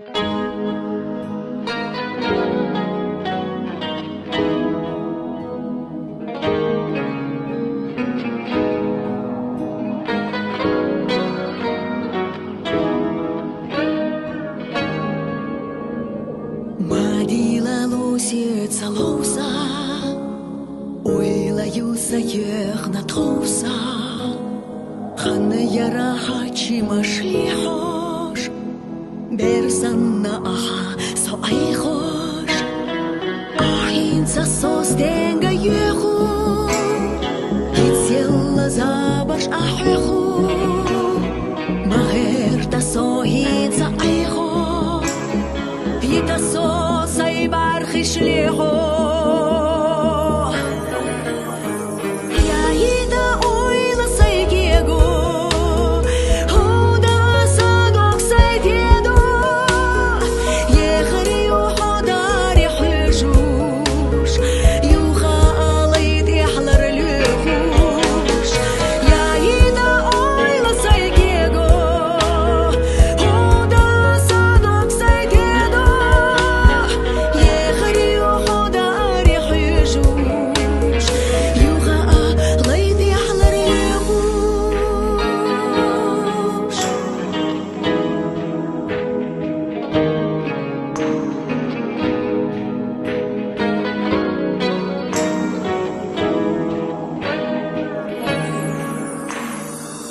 Марила лосица лоса, ойла юса ехна тоса, ханна яра хачи машлихош, берзанна аха со айхош, ахинца состенга еху, кицелла забаш ахеху, махерта сохинца айхо, пита соса и бархи шлихо.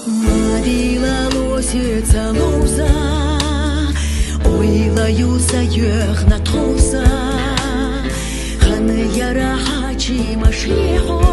Марила лосица лоза, ойла юса ехна тоса, хана яра хачи машлихо.